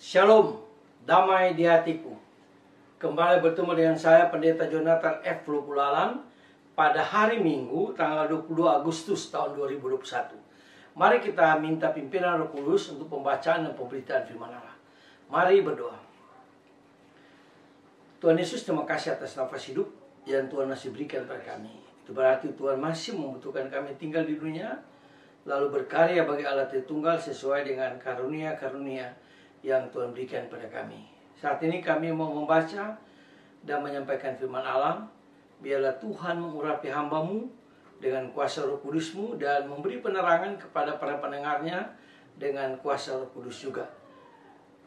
Shalom, damai di hatiku. Kembali bertemu dengan saya, Pendeta Jonathan F. Lupulalan, pada hari Minggu, tanggal 22 Agustus tahun 2021. Mari kita minta pimpinan Roh Kudus untuk pembacaan dan pemberitaan firman Allah. Mari berdoa. Tuhan Yesus, terima kasih atas nafas hidup yang Tuhan masih berikan pada kami. Itu berarti Tuhan masih membutuhkan kami tinggal di dunia, lalu berkarya bagi Allah Tritunggal sesuai dengan karunia-karunia yang Tuhan berikan pada kami. Saat ini kami mau membaca dan menyampaikan firman Allah. Biarlah Tuhan mengurapi hamba-Mu dengan kuasa Roh Kudus-Mu dan memberi penerangan kepada para pendengarnya dengan kuasa Roh Kudus juga.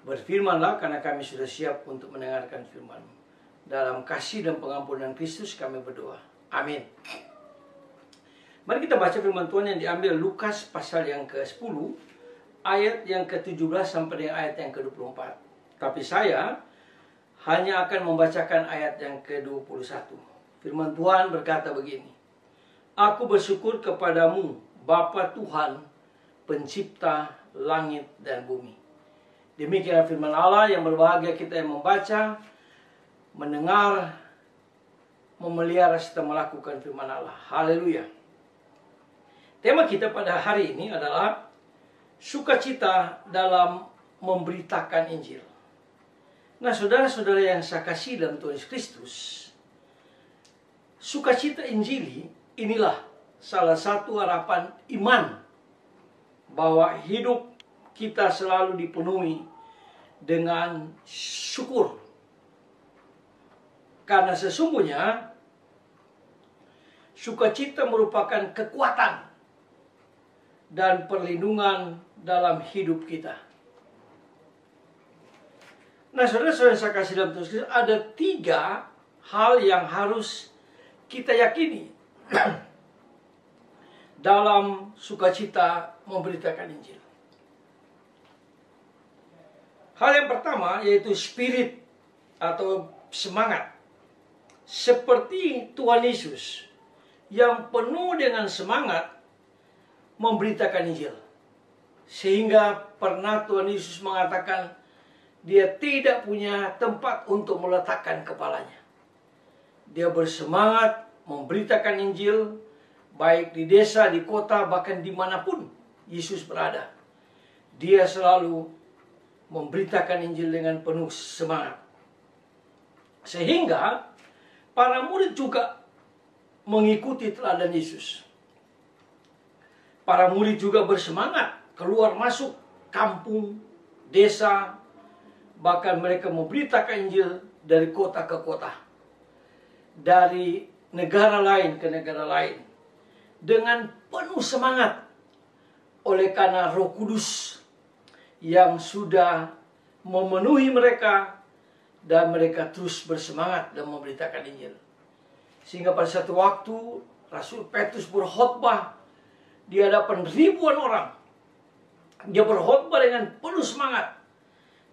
Berfirmanlah karena kami sudah siap untuk mendengarkan firman-Mu. Dalam kasih dan pengampunan Kristus kami berdoa. Amin. Mari kita baca firman Tuhan yang diambil Lukas pasal yang ke-10, ayat yang ke-17 sampai dengan ayat yang ke-24. Tapi saya hanya akan membacakan ayat yang ke-21. Firman Tuhan berkata begini. Aku bersyukur kepadamu, Bapa Tuhan, pencipta langit dan bumi. Demikian firman Allah. Yang berbahagia kita yang membaca, mendengar, memelihara serta melakukan firman Allah. Haleluya. Tema kita pada hari ini adalah sukacita dalam memberitakan Injil. Nah, saudara-saudara yang saya kasih dalam Tuhan Yesus Kristus, sukacita Injili inilah salah satu harapan iman bahwa hidup kita selalu dipenuhi dengan syukur. Karena sesungguhnya sukacita merupakan kekuatan dan perlindungan dalam hidup kita. Nah, saudara-saudara yang saya kasih dalam Tuhan Yesus, ada 3 hal yang harus kita yakini dalam sukacita memberitakan Injil. Hal yang pertama yaitu spirit atau semangat. Seperti Tuhan Yesus yang penuh dengan semangat memberitakan Injil. Sehingga pernah Tuhan Yesus mengatakan dia tidak punya tempat untuk meletakkan kepalanya. Dia bersemangat memberitakan Injil baik di desa, di kota, bahkan dimanapun Yesus berada. Dia selalu memberitakan Injil dengan penuh semangat. Sehingga para murid juga mengikuti teladan Yesus. Para murid juga bersemangat keluar masuk kampung, desa, bahkan mereka memberitakan Injil dari kota ke kota, dari negara lain ke negara lain, dengan penuh semangat oleh karena Roh Kudus yang sudah memenuhi mereka dan mereka terus bersemangat dan memberitakan Injil. Sehingga pada satu waktu Rasul Petrus berkhotbah di hadapan ribuan orang. Dia berkhotbah dengan penuh semangat.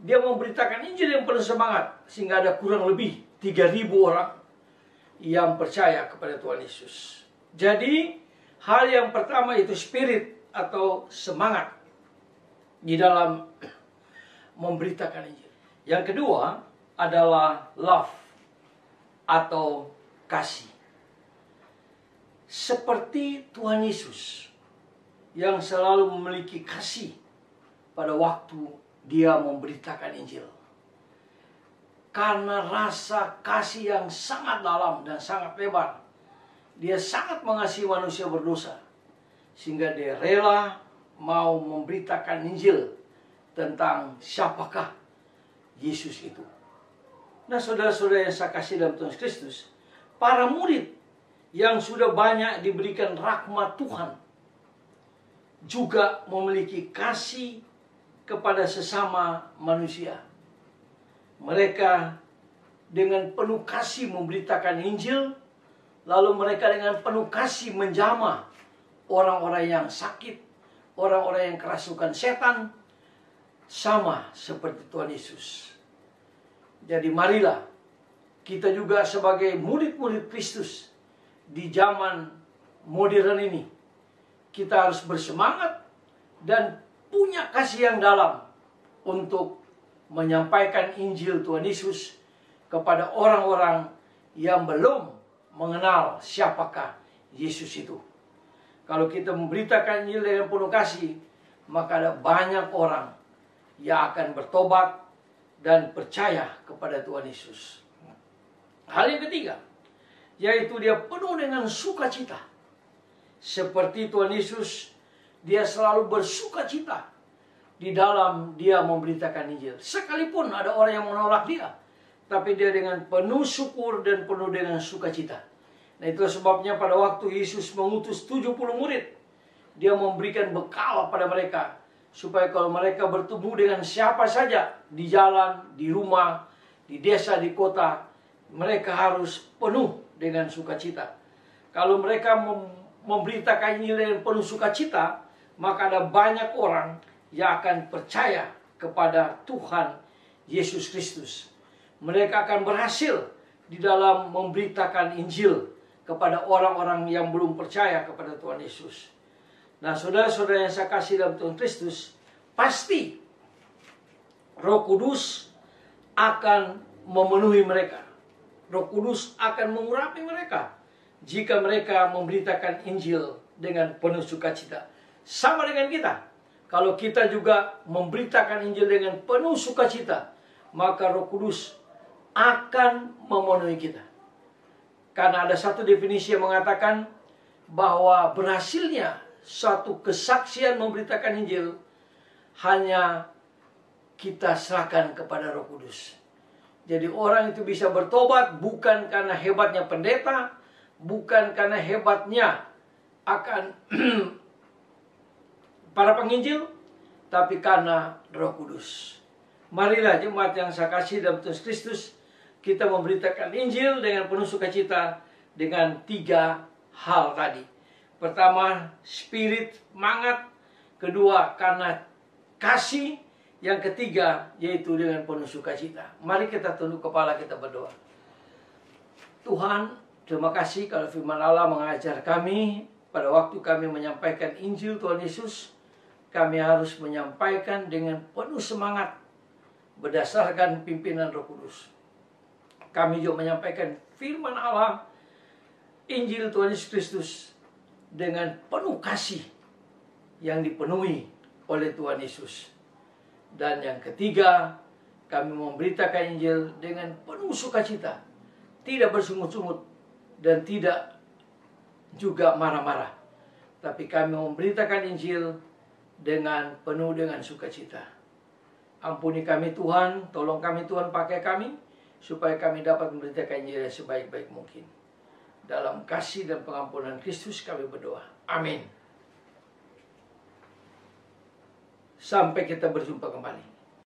Dia memberitakan Injil yang penuh semangat. Sehingga ada kurang lebih 3.000 orang yang percaya kepada Tuhan Yesus. Jadi hal yang pertama itu spirit atau semangat di dalam memberitakan Injil. Yang kedua adalah love atau kasih. Seperti Tuhan Yesus yang selalu memiliki kasih pada waktu dia memberitakan Injil. Karena rasa kasih yang sangat dalam dan sangat lebar, dia sangat mengasihi manusia berdosa, sehingga dia rela mau memberitakan Injil tentang siapakah Yesus itu. Nah, saudara-saudara yang saya kasih dalam Tuhan Kristus, para murid yang sudah banyak diberikan rahmat Tuhan juga memiliki kasih kepada sesama manusia. Mereka dengan penuh kasih memberitakan Injil, lalu mereka dengan penuh kasih menjamah orang-orang yang sakit, orang-orang yang kerasukan setan, sama seperti Tuhan Yesus. Jadi marilah kita juga sebagai murid-murid Kristus di zaman modern ini, kita harus bersemangat dan punya kasih yang dalam untuk menyampaikan Injil Tuhan Yesus kepada orang-orang yang belum mengenal siapakah Yesus itu. Kalau kita memberitakan Injil dengan penuh kasih, maka ada banyak orang yang akan bertobat dan percaya kepada Tuhan Yesus. Hal yang ketiga, yaitu dia penuh dengan sukacita. Seperti Tuhan Yesus, dia selalu bersukacita di dalam dia memberitakan Injil. Sekalipun ada orang yang menolak dia, tapi dia dengan penuh syukur dan penuh dengan sukacita. Nah, itu sebabnya pada waktu Yesus mengutus 70 murid, dia memberikan bekal pada mereka, supaya kalau mereka bertemu dengan siapa saja, di jalan, di rumah, di desa, di kota, mereka harus penuh dengan sukacita. Kalau mereka memberitakan Injil dengan penuh sukacita, maka ada banyak orang yang akan percaya kepada Tuhan Yesus Kristus. Mereka akan berhasil di dalam memberitakan Injil kepada orang-orang yang belum percaya kepada Tuhan Yesus. Nah, saudara-saudara yang saya kasih dalam Tuhan Kristus, pasti Roh Kudus akan memenuhi mereka. Roh Kudus akan mengurapi mereka jika mereka memberitakan Injil dengan penuh sukacita. Sama dengan kita. Kalau kita juga memberitakan Injil dengan penuh sukacita, maka Roh Kudus akan memenuhi kita. Karena ada satu definisi yang mengatakan bahwa berhasilnya suatu kesaksian memberitakan Injil hanya kita serahkan kepada Roh Kudus. Jadi orang itu bisa bertobat bukan karena hebatnya pendeta, bukan karena hebatnya akan para penginjil, tapi karena Roh Kudus. Marilah jemaat yang saya kasih dalam Tuhan Kristus, kita memberitakan Injil dengan penuh sukacita dengan 3 hal tadi. Pertama, spirit, semangat. Kedua, karena kasih. Yang ketiga, yaitu dengan penuh sukacita. Mari kita tunduk kepala, kita berdoa. Tuhan, terima kasih kalau firman Allah mengajar kami pada waktu kami menyampaikan Injil Tuhan Yesus, kami harus menyampaikan dengan penuh semangat berdasarkan pimpinan Roh Kudus. Kami juga menyampaikan firman Allah, Injil Tuhan Yesus Kristus dengan penuh kasih yang dipenuhi oleh Tuhan Yesus. Dan yang ketiga, kami memberitakan Injil dengan penuh sukacita, tidak bersungut-sungut dan tidak juga marah-marah. Tapi kami memberitakan Injil dengan penuh dengan sukacita. Ampuni kami Tuhan, tolong kami Tuhan, pakai kami, supaya kami dapat memberitakan Injil sebaik-baik mungkin. Dalam kasih dan pengampunan Kristus kami berdoa. Amin. Sampai kita berjumpa kembali.